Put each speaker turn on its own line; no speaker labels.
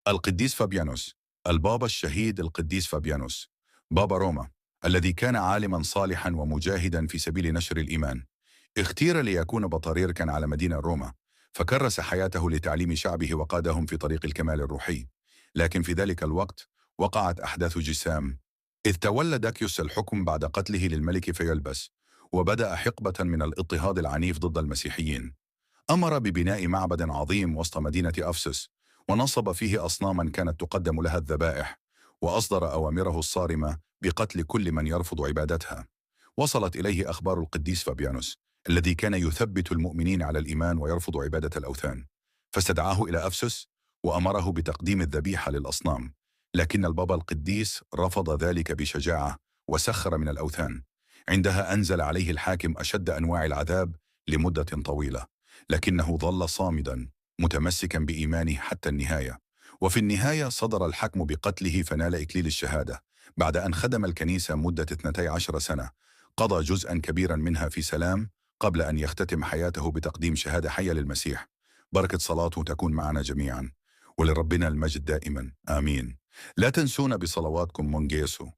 القديس فابيانوس، البابا الشهيد القديس فابيانوس، بابا روما، الذي كان عالما صالحا ومجاهدا في سبيل نشر الإيمان، اختير ليكون بطريركا على مدينة روما، فكرس حياته لتعليم شعبه وقادهم في طريق الكمال الروحي. لكن في ذلك الوقت وقعت أحداث جسام، إذ تولى داكيوس الحكم بعد قتله للملك فيلبس، وبدأ حقبة من الاضطهاد العنيف ضد المسيحيين. أمر ببناء معبد عظيم وسط مدينة أفسس، ونصب فيه أصناما كانت تقدم لها الذبائح، وأصدر أوامره الصارمة بقتل كل من يرفض عبادتها. وصلت إليه أخبار القديس فابيانوس الذي كان يثبت المؤمنين على الإيمان ويرفض عبادة الأوثان، فاستدعاه إلى أفسس وأمره بتقديم الذبيحة للأصنام. لكن البابا القديس رفض ذلك بشجاعة وسخر من الأوثان. عندها أنزل عليه الحاكم أشد أنواع العذاب لمدة طويلة، لكنه ظل صامدا متمسكا بإيمانه حتى النهاية. وفي النهاية صدر الحكم بقتله، فنال إكليل الشهادة بعد أن خدم الكنيسة مدة 12 سنة، قضى جزءا كبيرا منها في سلام قبل أن يختتم حياته بتقديم شهادة حية للمسيح. بركة صلاته تكون معنا جميعا، ولربنا المجد دائما آمين. لا تنسونا بصلواتكم. مونجيسو.